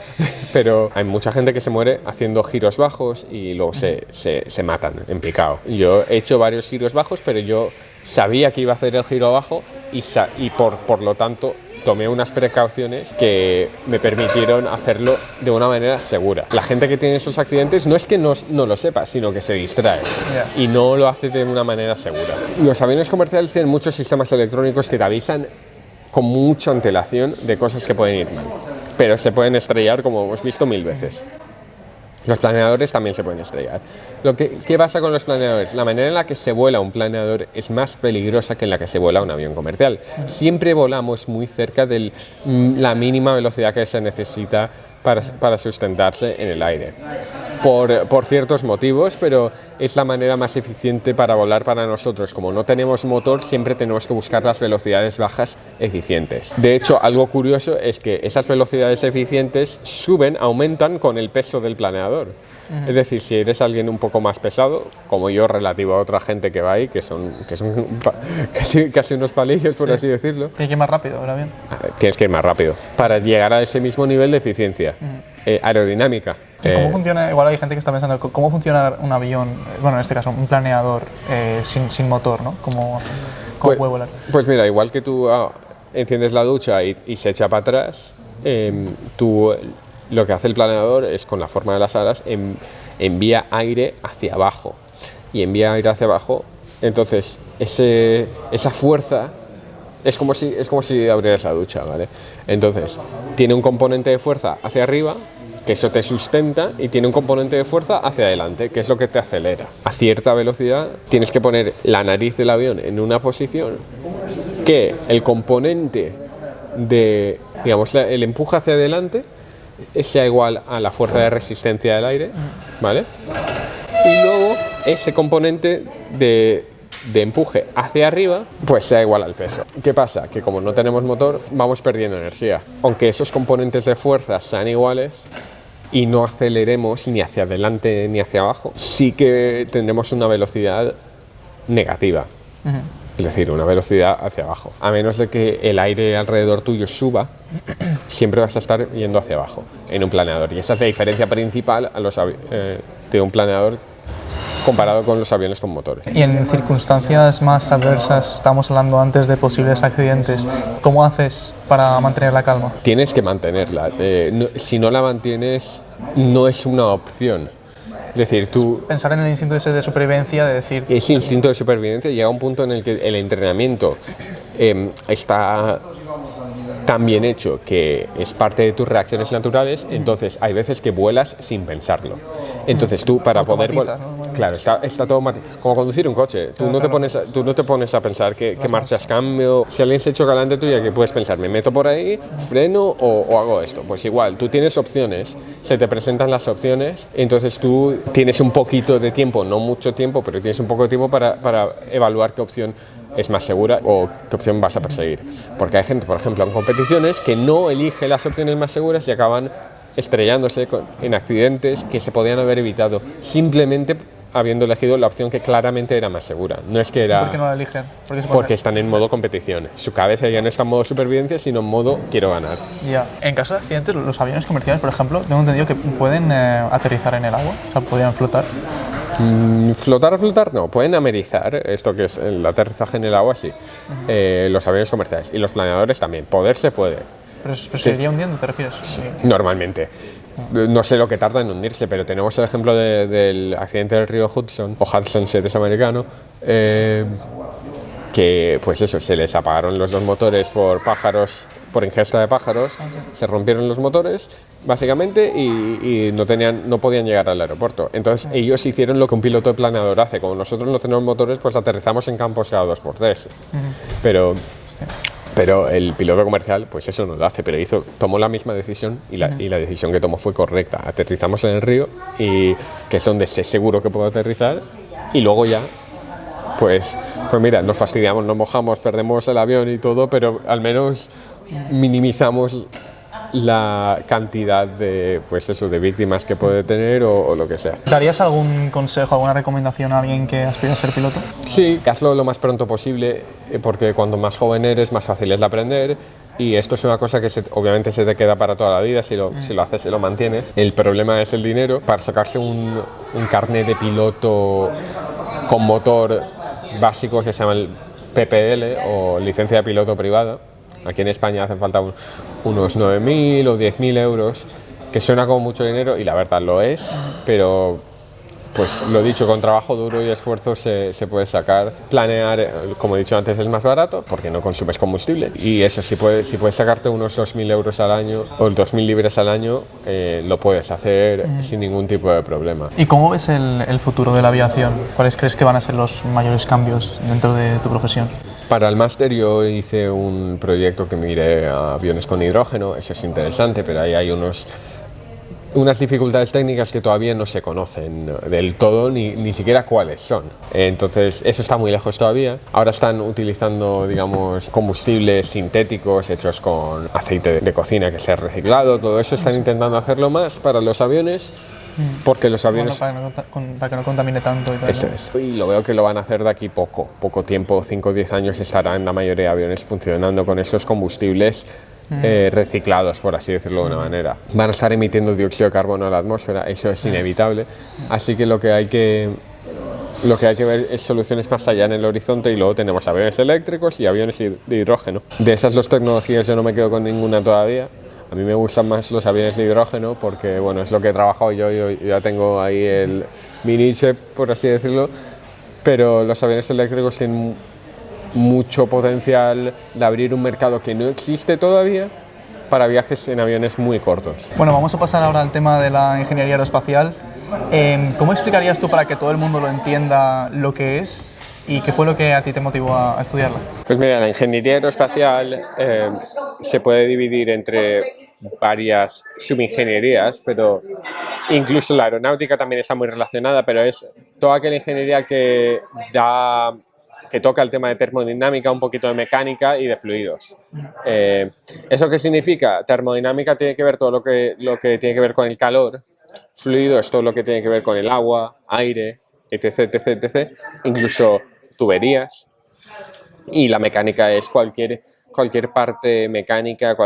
pero hay mucha gente que se muere haciendo giros bajos y luego se matan en picado. Yo he hecho varios giros bajos, pero yo sabía que iba a hacer el giro bajo y por lo tanto tomé unas precauciones que me permitieron hacerlo de una manera segura. La gente que tiene esos accidentes no es que no lo sepa, sino que se distrae y no lo hace de una manera segura. Los aviones comerciales tienen muchos sistemas electrónicos que te avisan con mucha antelación de cosas que pueden ir mal, pero se pueden estrellar, como hemos visto 1000 veces. Los planeadores también se pueden estrellar. ¿Qué pasa con los planeadores? La manera en la que se vuela un planeador es más peligrosa que en la que se vuela un avión comercial. Siempre volamos muy cerca de la mínima velocidad que se necesita para sustentarse en el aire. Por ciertos motivos, pero es la manera más eficiente para volar para nosotros. Como no tenemos motor, siempre tenemos que buscar las velocidades bajas eficientes. De hecho, algo curioso es que esas velocidades eficientes aumentan con el peso del planeador. Es decir, si eres alguien un poco más pesado, como yo relativo a otra gente que va ahí, que son casi unos palillos, por así decirlo. Tiene que ir más rápido el avión. Tienes que ir más rápido para llegar a ese mismo nivel de eficiencia aerodinámica. ¿Cómo funciona? Igual hay gente que está pensando, ¿cómo funciona un avión, bueno, en este caso, un planeador sin motor, ¿no? ¿Cómo puede volar? Pues mira, igual que tú enciendes la ducha y se echa para atrás, lo que hace el planeador es, con la forma de las alas, envía aire hacia abajo. Y envía aire hacia abajo, entonces esa fuerza es como si abrieras la ducha, ¿vale? Entonces, tiene un componente de fuerza hacia arriba, que eso te sustenta, y tiene un componente de fuerza hacia adelante, que es lo que te acelera. A cierta velocidad tienes que poner la nariz del avión en una posición que el componente de, digamos, el empuje hacia adelante sea igual a la fuerza de resistencia del aire, ¿vale? Y luego ese componente de empuje hacia arriba, pues sea igual al peso. ¿Qué pasa? Que como no tenemos motor, vamos perdiendo energía. Aunque esos componentes de fuerza sean iguales y no aceleremos ni hacia adelante ni hacia abajo, sí que tendremos una velocidad negativa. Es decir, una velocidad hacia abajo. A menos de que el aire alrededor tuyo suba, siempre vas a estar yendo hacia abajo en un planeador. Y esa es la diferencia principal de un planeador comparado con los aviones con motores. Y en circunstancias más adversas, estábamos hablando antes de posibles accidentes, ¿cómo haces para mantener la calma? Tienes que mantenerla. Si no la mantienes, no es una opción. Es decir, tú... Pensar en el instinto ese de supervivencia, de decir... Ese instinto de supervivencia llega a un punto en el que el entrenamiento está tan bien hecho que es parte de tus reacciones naturales, entonces hay veces que vuelas sin pensarlo. Entonces tú, para poder volar... Claro, está todo como conducir un coche. Tú no te pones a pensar qué marchas cambio. Si alguien se choca delante tuya, ¿qué puedes pensar? ¿Me meto por ahí, freno o hago esto? Pues igual, tú tienes opciones, se te presentan las opciones, entonces tú tienes un poquito de tiempo, no mucho tiempo, pero tienes un poco de tiempo para evaluar qué opción es más segura o qué opción vas a perseguir. Porque hay gente, por ejemplo, en competiciones que no elige las opciones más seguras y acaban estrellándose en accidentes que se podían haber evitado simplemente habiendo elegido la opción que claramente era más segura. No es que era... ¿Por qué no la eligen? Porque están en modo competición. Su cabeza ya no está en modo supervivencia, sino en modo quiero ganar. Ya. En caso de accidentes, los aviones comerciales, por ejemplo, tengo entendido que pueden aterrizar en el agua, o sea, podrían flotar. Flotar no, pueden amerizar, esto que es el aterrizaje en el agua, sí. Los aviones comerciales y los planeadores también. Poder se puede. Pero se iría hundiendo, ¿te refieres? Sí. Normalmente. No sé lo que tarda en hundirse, pero tenemos el ejemplo del accidente del río Hudson, o Hudson si eres americano, que pues eso, se les apagaron los dos motores por ingesta de pájaros, se rompieron los motores básicamente y no podían llegar al aeropuerto. Entonces ellos hicieron lo que un piloto de planeador hace. Como nosotros no tenemos motores, pues aterrizamos en campos cada 2x3. Pero el piloto comercial, pues eso no lo hace, pero tomó la misma decisión y la decisión que tomó fue correcta. Aterrizamos en el río, y que es donde sé seguro que puedo aterrizar, y luego ya, pues mira, nos fastidiamos, nos mojamos, perdemos el avión y todo, pero al menos minimizamos la cantidad de víctimas que puede tener o lo que sea. ¿Darías algún consejo, alguna recomendación a alguien que aspira a ser piloto? Sí, que hazlo lo más pronto posible, porque cuanto más joven eres, más fácil es de aprender. Y esto es una cosa que obviamente se te queda para toda la vida si lo haces y lo mantienes. El problema es el dinero. Para sacarse un carnet de piloto con motor básico que se llama el PPL o licencia de piloto privada, Aquí en España hacen falta unos 9.000 o 10.000 euros, que suena como mucho dinero y la verdad lo es, pero pues lo dicho, con trabajo duro y esfuerzo se puede sacar. Planear, como he dicho antes, es más barato porque no consumes combustible. Y eso, si puedes sacarte unos 2.000 euros al año o 2.000 libras al año, lo puedes hacer sin ningún tipo de problema. ¿Y cómo ves el futuro de la aviación? ¿Cuáles crees que van a ser los mayores cambios dentro de tu profesión? Para el máster yo hice un proyecto que miré a aviones con hidrógeno. Eso es interesante, pero ahí hay unas dificultades técnicas que todavía no se conocen del todo, ni siquiera cuáles son. Entonces, eso está muy lejos todavía. Ahora están utilizando, digamos, combustibles sintéticos hechos con aceite de cocina que sea reciclado. Todo eso están intentando hacerlo más para los aviones, porque los aviones... Bueno, para que no contamine tanto y tal. Eso es. Y lo veo que lo van a hacer de aquí poco tiempo, 5 o 10 años estarán la mayoría de aviones funcionando con estos combustibles reciclados, por así decirlo de una manera. Van a estar emitiendo dióxido de carbono a la atmósfera, eso es inevitable. Así que lo que hay que ver es soluciones más allá en el horizonte, y luego tenemos aviones eléctricos y aviones de hidrógeno. De esas dos tecnologías yo no me quedo con ninguna todavía. A mí me gustan más los aviones de hidrógeno porque, bueno, es lo que he trabajado yo ya tengo ahí mi niche, por así decirlo, pero los aviones eléctricos tienen mucho potencial de abrir un mercado que no existe todavía para viajes en aviones muy cortos. Bueno, vamos a pasar ahora al tema de la ingeniería aeroespacial. ¿Cómo explicarías tú, para que todo el mundo lo entienda, lo que es y qué fue lo que a ti te motivó a estudiarla? Pues mira, la ingeniería aeroespacial se puede dividir entre varias subingenierías, pero incluso la aeronáutica también está muy relacionada, pero es toda aquella ingeniería que toca el tema de termodinámica, un poquito de mecánica y de fluidos. ¿Eso qué significa? Termodinámica tiene que ver todo lo que tiene que ver con el calor, fluidos todo lo que tiene que ver con el agua, aire, etc. Incluso tuberías. Y la mecánica es cualquier parte mecánica,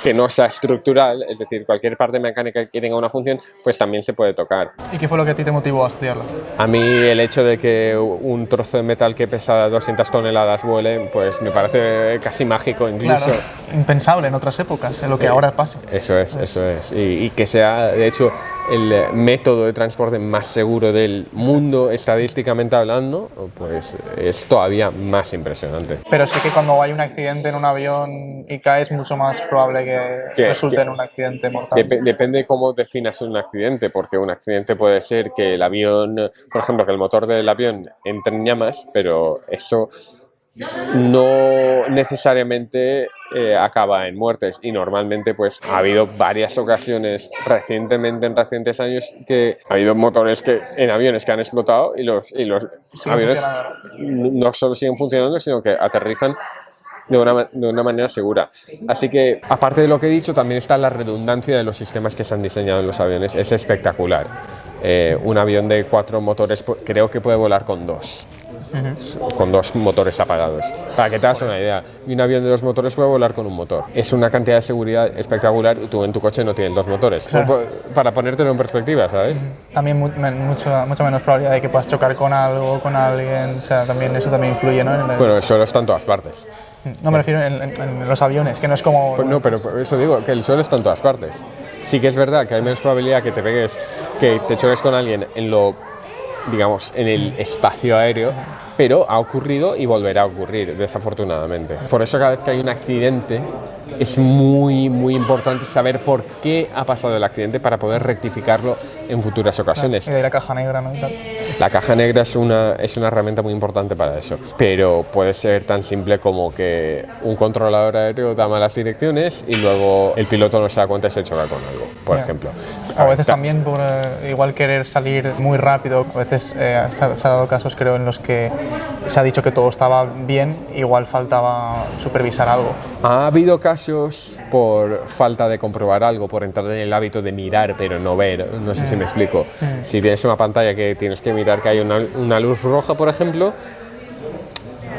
que no sea estructural, es decir, cualquier parte mecánica que tenga una función, pues también se puede tocar. ¿Y qué fue lo que a ti te motivó a estudiarlo? A mí el hecho de que un trozo de metal que pesa 200 toneladas vuele, pues me parece casi mágico incluso. Claro, impensable en otras épocas, en lo que ahora pasa. Eso es. Y que sea, de hecho, el método de transporte más seguro del mundo, estadísticamente hablando, pues es todavía más impresionante. Pero sé que cuando hay un accidente en un avión y cae, es mucho más probable que resulte en un accidente mortal. Depende de cómo definas un accidente, porque un accidente puede ser que el avión, por ejemplo, que el motor del avión entre en llamas, pero eso no necesariamente acaba en muertes, y normalmente pues ha habido varias ocasiones recientemente, en recientes años, que ha habido motores en aviones que han explotado y los aviones no solo siguen funcionando, sino que aterrizan de una manera segura. Así que, aparte de lo que he dicho, también está la redundancia de los sistemas que se han diseñado en los aviones. Es espectacular. Un avión de 4 motores creo que puede volar con 2. Con 2 motores apagados. Para que te hagas una idea, un avión de 2 motores puede volar con un motor. Es una cantidad de seguridad espectacular, y tú en tu coche no tienes 2 motores. Claro. Para ponértelo en perspectiva, ¿sabes? También mucha menos probabilidad de que puedas chocar con algo, con alguien. O sea, eso también influye, ¿no? Bueno, el suelo está en todas partes. No, me refiero en los aviones, que no es como... Pues no, pero por eso digo que el suelo está en todas partes. Sí que es verdad que hay menos probabilidad que te choques con alguien en el espacio aéreo, pero ha ocurrido y volverá a ocurrir, desafortunadamente. Por eso, cada vez que hay un accidente, es muy, muy importante saber por qué ha pasado el accidente para poder rectificarlo en futuras ocasiones. Y de la caja negra, ¿no? Y tal. La caja negra es una herramienta muy importante para eso, pero puede ser tan simple como que un controlador aéreo da malas direcciones y luego el piloto no se da cuenta y se choca con algo, por ejemplo. A veces también por igual querer salir muy rápido, a veces se ha dado casos, creo, en los que se ha dicho que todo estaba bien, igual faltaba supervisar algo. Ha habido casos por falta de comprobar algo, por entrar en el hábito de mirar pero no ver, no sé si me explico. Si tienes una pantalla que tienes que mirar que hay una luz roja, por ejemplo,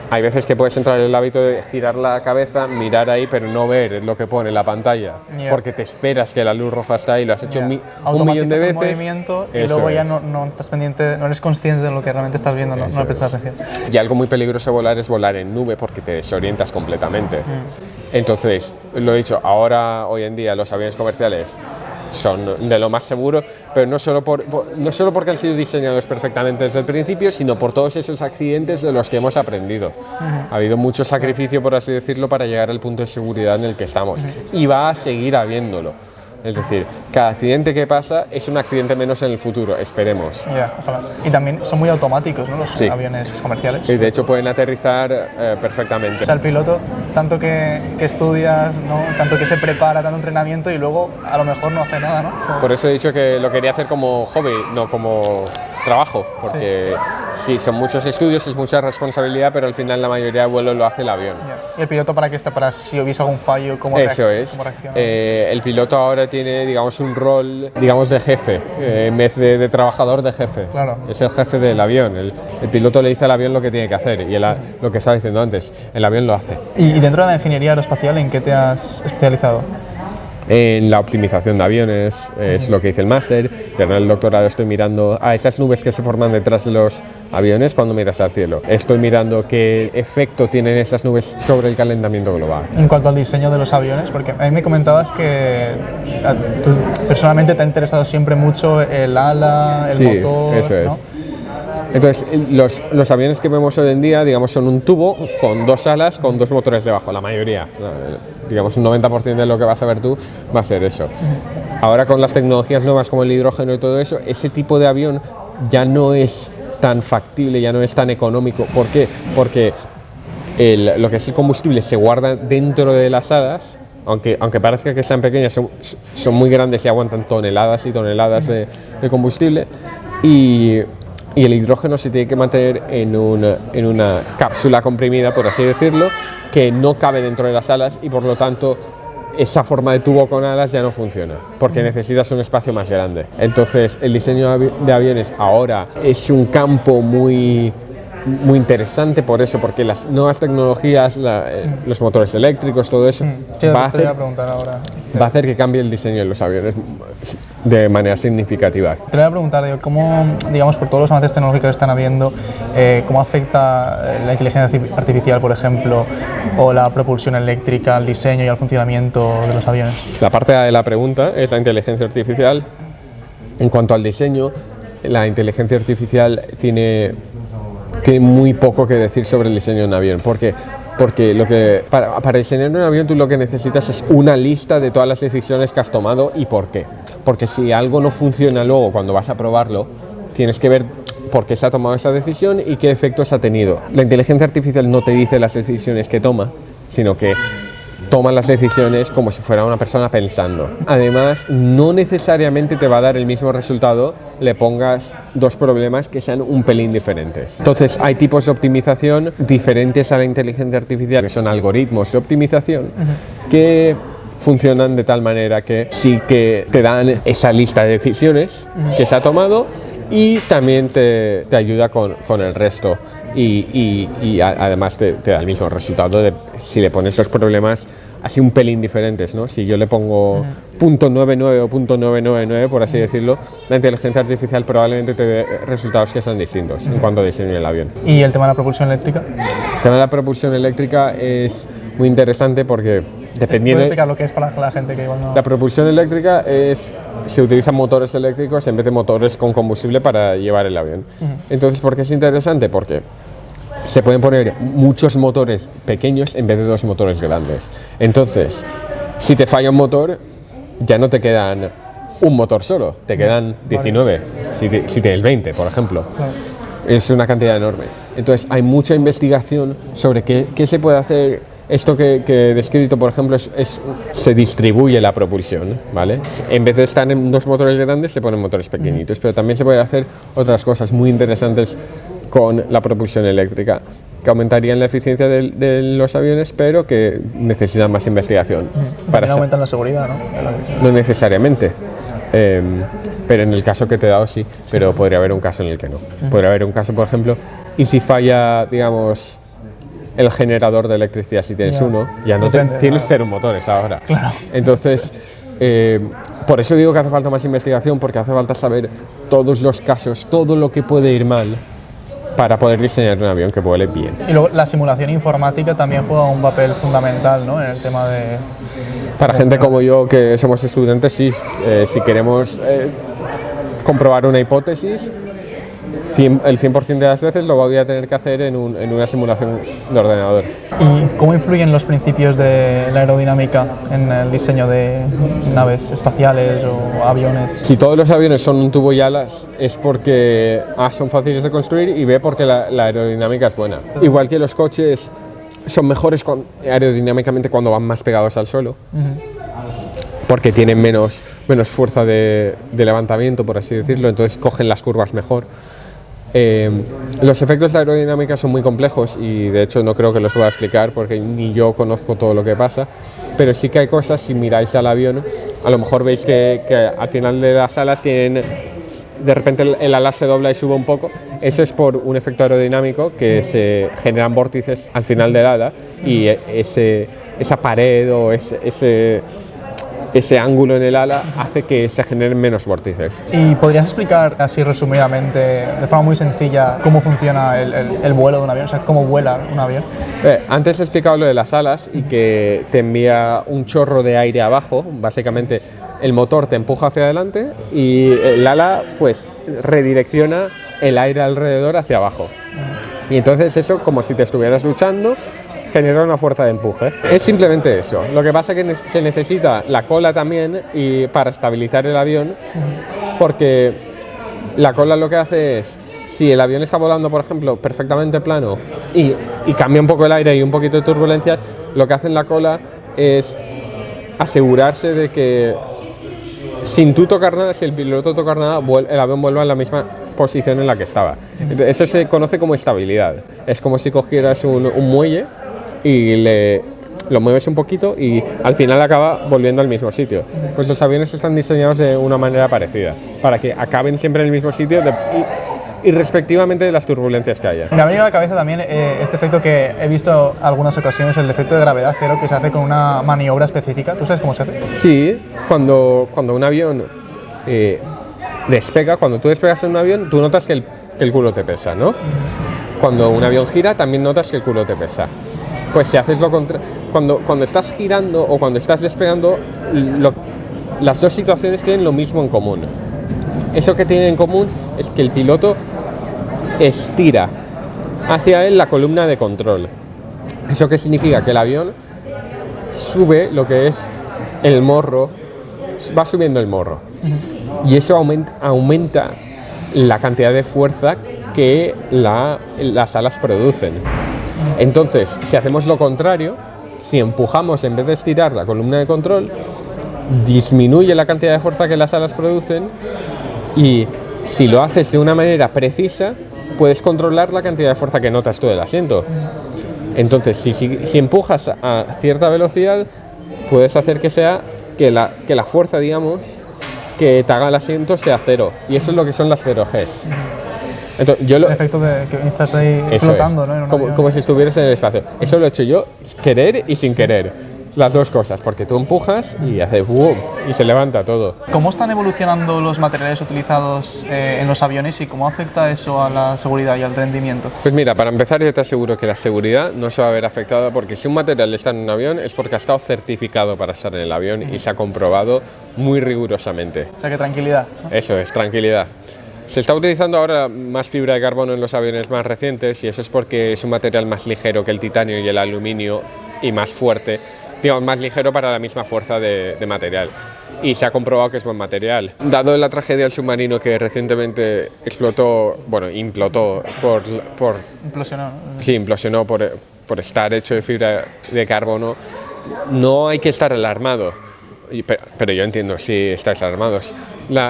hay veces que puedes entrar en el hábito de girar la cabeza, mirar ahí, pero no ver lo que pone en la pantalla, porque te esperas que la luz roja está ahí, lo has hecho un millón de veces. El movimiento y luego ya no estás pendiente, no eres consciente de lo que realmente estás viendo, no le prestas atención. Y algo muy peligroso volar es volar en nube porque te desorientas completamente. Entonces, lo he dicho, ahora, hoy en día, los aviones comerciales son de lo más seguro, pero no solo porque han sido diseñados perfectamente desde el principio, sino por todos esos accidentes de los que hemos aprendido. Ha habido mucho sacrificio, por así decirlo, para llegar al punto de seguridad en el que estamos. Y va a seguir habiéndolo. Es decir, cada accidente que pasa es un accidente menos en el futuro, esperemos. Ojalá. Y también son muy automáticos, ¿no? Los aviones comerciales. Y de hecho pueden aterrizar perfectamente. O sea, el piloto, tanto que estudias, ¿no? Tanto que se prepara, tanto entrenamiento y luego a lo mejor no hace nada, ¿no? Por eso he dicho que lo quería hacer como hobby, no como trabajo, porque sí, son muchos estudios, es mucha responsabilidad, pero al final la mayoría de vuelos lo hace el avión. ¿Y el piloto para qué está? Para si hubiese algún fallo, ¿cómo reacciona? El piloto ahora tiene, digamos, un rol, digamos, de jefe, en vez de trabajador, de jefe. Claro. Es el jefe del avión. El piloto le dice al avión lo que tiene que hacer y lo que estaba diciendo antes, el avión lo hace. ¿Y dentro de la ingeniería aeroespacial en qué te has especializado? En la optimización de aviones, es lo que hice el máster, y ahora en el doctorado estoy mirando a esas nubes que se forman detrás de los aviones cuando miras al cielo. Estoy mirando qué efecto tienen esas nubes sobre el calentamiento global. En cuanto al diseño de los aviones, porque a mí me comentabas que tú personalmente te ha interesado siempre mucho el ala, el motor, eso es. ¿no? Entonces, los aviones que vemos hoy en día, digamos, son un tubo con dos alas, con dos motores debajo, la mayoría. Digamos, un 90% de lo que vas a ver tú va a ser eso. Ahora, con las tecnologías nuevas como el hidrógeno y todo eso, ese tipo de avión ya no es tan factible, ya no es tan económico. ¿Por qué? Porque lo que es el combustible se guarda dentro de las alas, aunque parezca que sean pequeñas, son muy grandes y aguantan toneladas y toneladas de combustible. Y el hidrógeno se tiene que mantener en una cápsula comprimida, por así decirlo, que no cabe dentro de las alas y por lo tanto esa forma de tubo con alas ya no funciona, porque necesitas un espacio más grande. Entonces el diseño de aviones ahora es un campo muy interesante por eso, porque las nuevas tecnologías, los motores eléctricos, todo eso, va a hacer que cambie el diseño de los aviones de manera significativa. Te voy a preguntar, ¿cómo, digamos, por todos los avances tecnológicos que están habiendo, cómo afecta la inteligencia artificial, por ejemplo, o la propulsión eléctrica al diseño y al funcionamiento de los aviones? La parte A de la pregunta es la inteligencia artificial. En cuanto al diseño, la inteligencia artificial tiene muy poco que decir sobre el diseño de un avión. ¿Por qué? Porque para diseñar un avión tú lo que necesitas es una lista de todas las decisiones que has tomado y por qué. Porque si algo no funciona luego cuando vas a probarlo, tienes que ver por qué se ha tomado esa decisión y qué efectos ha tenido. La inteligencia artificial no te dice las decisiones que toma, sino que toma las decisiones como si fuera una persona pensando. Además, no necesariamente te va a dar el mismo resultado le pongas dos problemas que sean un pelín diferentes. Entonces, hay tipos de optimización diferentes a la inteligencia artificial, que son algoritmos de optimización, que funcionan de tal manera que sí que te dan esa lista de decisiones que se ha tomado y también te ayuda con el resto. Y además te da el mismo resultado de si le pones los problemas así un pelín diferentes, ¿no? Si yo le pongo .99 o .999, por así decirlo, la inteligencia artificial probablemente te dé resultados que sean distintos en cuanto a diseño del avión. ¿Y el tema de la propulsión eléctrica? El tema de la propulsión eléctrica es muy interesante porque dependiendo... ¿Puedes explicar lo que es para la gente que igual no...? La propulsión eléctrica se utilizan motores eléctricos en vez de motores con combustible para llevar el avión. Entonces, ¿por qué es interesante? Porque se pueden poner muchos motores pequeños en vez de dos motores grandes. Entonces, si te falla un motor, ya no te quedan un motor solo, te quedan 19, si tienes 20, por ejemplo. Claro. Es una cantidad enorme. Entonces, hay mucha investigación sobre qué se puede hacer. Esto que he descrito, por ejemplo, se distribuye la propulsión, ¿vale? En vez de estar en dos motores grandes, se ponen motores pequeñitos, pero también se pueden hacer otras cosas muy interesantes con la propulsión eléctrica, que aumentarían la eficiencia de los aviones, pero que necesitan más investigación. También aumentan la seguridad, ¿no? No necesariamente, pero en el caso que te he dado sí, pero podría haber un caso en el que no. Podría haber un caso, por ejemplo, y si falla, digamos, el generador de electricidad si tienes uno, ya no Depende, tienes claro. 0 motores ahora. Claro. Entonces, por eso digo que hace falta más investigación, porque hace falta saber todos los casos, todo lo que puede ir mal para poder diseñar un avión que vuele bien. Y luego la simulación informática también juega un papel fundamental, ¿no? En el tema de... Para gente como yo, que somos estudiantes, sí, si queremos comprobar una hipótesis, el 100% de las veces lo voy a tener que hacer en una simulación de ordenador. ¿Y cómo influyen los principios de la aerodinámica en el diseño de naves espaciales o aviones? Si todos los aviones son un tubo y alas, es porque A, son fáciles de construir, y B, porque la aerodinámica es buena. Igual que los coches son mejores aerodinámicamente cuando van más pegados al suelo, porque tienen menos fuerza de levantamiento, por así decirlo, entonces cogen las curvas mejor. Los efectos de aerodinámica son muy complejos y de hecho no creo que los pueda explicar porque ni yo conozco todo lo que pasa, pero sí que hay cosas. Si miráis al avión, a lo mejor veis que al final de las alas tienen, de repente el ala se dobla y sube un poco. Eso es por un efecto aerodinámico, que se generan vórtices al final del ala, y esa pared o ese ángulo en el ala hace que se generen menos vórtices. ¿Y podrías explicar así resumidamente, de forma muy sencilla, cómo funciona el vuelo de un avión? O sea, cómo vuela un avión. Antes he explicado lo de las alas y que te envía un chorro de aire abajo. Básicamente el motor te empuja hacia adelante y el ala pues redirecciona el aire alrededor hacia abajo. Y entonces eso, como si te estuvieras luchando, genera una fuerza de empuje. Es simplemente eso. Lo que pasa es que se necesita la cola también para estabilizar el avión, porque la cola lo que hace es, si el avión está volando, por ejemplo, perfectamente plano y cambia un poco el aire y un poquito de turbulencias, lo que hace en la cola es asegurarse de que sin tú tocar nada, si el piloto tocar nada, el avión vuelva en la misma posición en la que estaba. Eso se conoce como estabilidad. Es como si cogieras un muelle y lo mueves un poquito y al final acaba volviendo al mismo sitio. Pues los aviones están diseñados de una manera parecida, para que acaben siempre en el mismo sitio y respectivamente de las turbulencias que haya. Me ha venido a la cabeza también este efecto que he visto en algunas ocasiones, el efecto de gravedad cero, que se hace con una maniobra específica. ¿Tú sabes cómo se hace? Sí, cuando un avión despega, cuando tú despegas en un avión, tú notas que el culo te pesa, ¿no? Cuando un avión gira, también notas que el culo te pesa. Pues si haces lo contrario, cuando estás girando o cuando estás despegando, las dos situaciones tienen lo mismo en común. Eso que tienen en común es que el piloto estira hacia él la columna de control. ¿Eso qué significa? Que el avión sube lo que es el morro, va subiendo el morro. Y eso aumenta la cantidad de fuerza que las alas producen. Entonces, si hacemos lo contrario, si empujamos en vez de estirar la columna de control, disminuye la cantidad de fuerza que las alas producen, y si lo haces de una manera precisa, puedes controlar la cantidad de fuerza que notas tú del asiento. Entonces, si empujas a cierta velocidad, puedes hacer que la fuerza, digamos, que te haga el asiento sea cero. Y eso es lo que son las 0 Gs. Entonces, el efecto de que estás ahí flotando, ¿no? Como si estuvieras en el espacio. Eso lo he hecho yo, querer y sin querer. Las dos cosas, porque tú empujas y haces ¡boom! Y se levanta todo. ¿Cómo están evolucionando los materiales utilizados en los aviones y cómo afecta eso a la seguridad y al rendimiento? Pues mira, para empezar yo te aseguro que la seguridad no se va a ver afectada, porque si un material está en un avión es porque ha estado certificado para estar en el avión y se ha comprobado muy rigurosamente. O sea que tranquilidad, ¿no? Eso es, tranquilidad. Se está utilizando ahora más fibra de carbono en los aviones más recientes, y eso es porque es un material más ligero que el titanio y el aluminio y más fuerte, digamos, más ligero para la misma fuerza de material. Y se ha comprobado que es buen material. Dado la tragedia del submarino que recientemente implotó Implosionó, ¿no? Sí, implosionó por estar hecho de fibra de carbono, no hay que estar alarmado. Pero yo entiendo si estáis alarmados.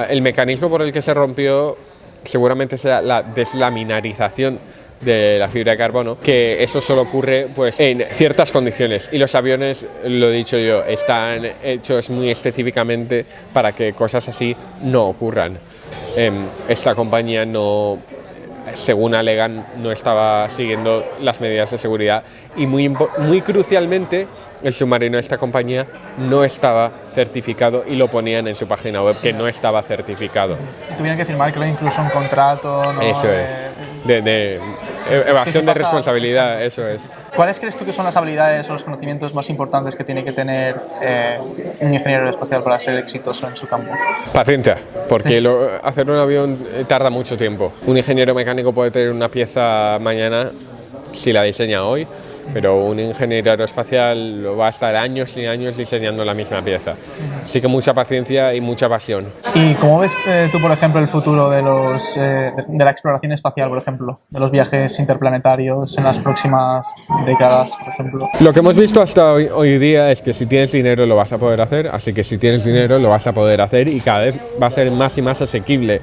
El mecanismo por el que se rompió seguramente sea la deslaminarización de la fibra de carbono, que eso solo ocurre pues en ciertas condiciones, y los aviones, lo he dicho yo, están hechos muy específicamente para que cosas así no ocurran. Esta compañía no según alegan, no estaba siguiendo las medidas de seguridad y muy crucialmente el submarino de esta compañía no estaba certificado y lo ponían en su página web que no estaba certificado. Y tuvieron que firmar, creo, incluso un contrato, ¿no? Eso es, de evasión de responsabilidad, eso es. ¿Cuáles crees tú que son las habilidades o los conocimientos más importantes que tiene que tener un ingeniero aeroespacial para ser exitoso en su campo? Paciencia, porque hacer un avión tarda mucho tiempo. Un ingeniero mecánico puede tener una pieza mañana si la diseña hoy, pero un ingeniero aeroespacial va a estar años y años diseñando la misma pieza. Así que mucha paciencia y mucha pasión. ¿Y cómo ves tú, por ejemplo, el futuro de la exploración espacial, por ejemplo, de los viajes interplanetarios en las próximas décadas, por ejemplo? Lo que hemos visto hasta hoy día es que si tienes dinero lo vas a poder hacer, así que si tienes dinero lo vas a poder hacer y cada vez va a ser más y más asequible.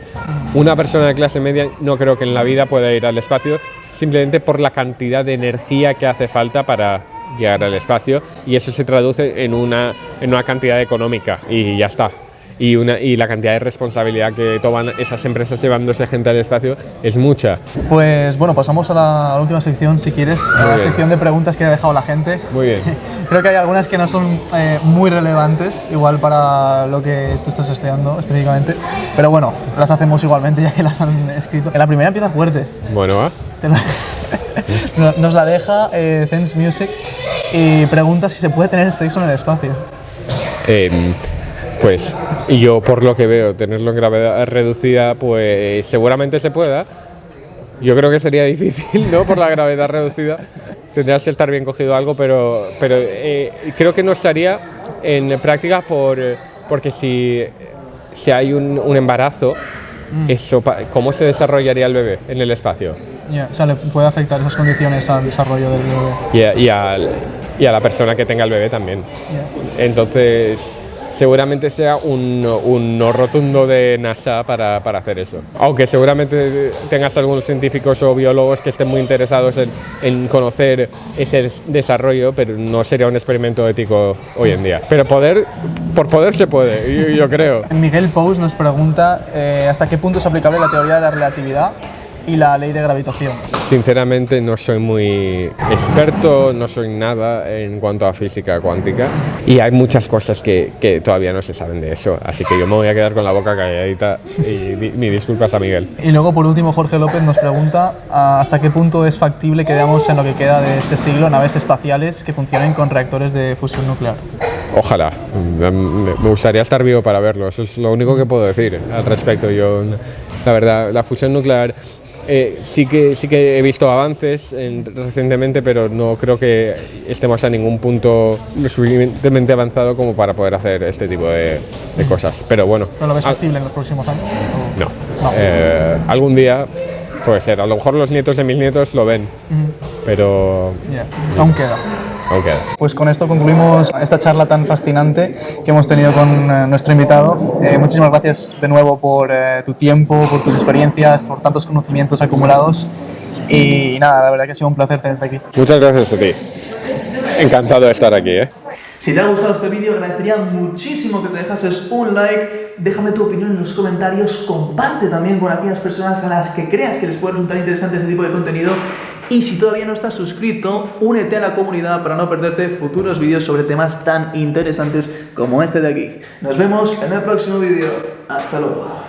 Una persona de clase media no creo que en la vida pueda ir al espacio simplemente por la cantidad de energía que hace falta para llegar al espacio, y eso se traduce en una cantidad económica y ya está. Y la cantidad de responsabilidad que toman esas empresas llevándose gente al espacio es mucha. Pues bueno, pasamos a la última sección, si quieres, a la sección de preguntas que ha dejado la gente. Muy bien. Creo que hay algunas que no son muy relevantes, igual para lo que tú estás estudiando específicamente, pero bueno, las hacemos igualmente ya que las han escrito. La primera empieza fuerte. Bueno, ¿va? Nos la deja Sense Music y pregunta si se puede tener sexo en el espacio. Pues yo por lo que veo, tenerlo en gravedad reducida, pues seguramente se pueda. Yo creo que sería difícil, ¿no? Por la gravedad reducida. Tendrías que estar bien cogido algo, pero creo que no estaría en práctica porque si hay un embarazo, ¿cómo se desarrollaría el bebé en el espacio? O sea, le puede afectar esas condiciones al desarrollo del bebé. Y a la persona que tenga el bebé también. Entonces, seguramente sea un no rotundo de NASA para hacer eso. Aunque seguramente tengas algunos científicos o biólogos que estén muy interesados en conocer ese desarrollo, pero no sería un experimento ético hoy en día. Pero por poder se puede, yo creo. Miguel Pous nos pregunta ¿hasta qué punto es aplicable la teoría de la relatividad y la ley de gravitación? Sinceramente no soy muy experto, no soy nada en cuanto a física cuántica y hay muchas cosas que todavía no se saben de eso, así que yo me voy a quedar con la boca calladita y mis disculpas a Miguel. Y luego por último Jorge López nos pregunta ¿hasta qué punto es factible que veamos en lo que queda de este siglo naves espaciales que funcionen con reactores de fusión nuclear? Ojalá, me gustaría estar vivo para verlo, eso es lo único que puedo decir al respecto. Yo, la verdad, la fusión nuclear sí que he visto avances recientemente, pero no creo que estemos a ningún punto lo suficientemente avanzado como para poder hacer este tipo de cosas. Pero bueno. ¿No lo ves factible en los próximos años? No. Algún día puede ser. A lo mejor los nietos de mis nietos lo ven, pero aún queda. Okay. Pues con esto concluimos esta charla tan fascinante que hemos tenido con nuestro invitado. Muchísimas gracias de nuevo por tu tiempo, por tus experiencias, por tantos conocimientos acumulados y nada, la verdad que ha sido un placer tenerte aquí. Muchas gracias a ti. Encantado de estar aquí, Si te ha gustado este vídeo, agradecería muchísimo que te dejases un like, déjame tu opinión en los comentarios, comparte también con aquellas personas a las que creas que les puede resultar interesante este tipo de contenido. Y si todavía no estás suscrito, únete a la comunidad para no perderte futuros vídeos sobre temas tan interesantes como este de aquí. Nos vemos en el próximo vídeo. Hasta luego.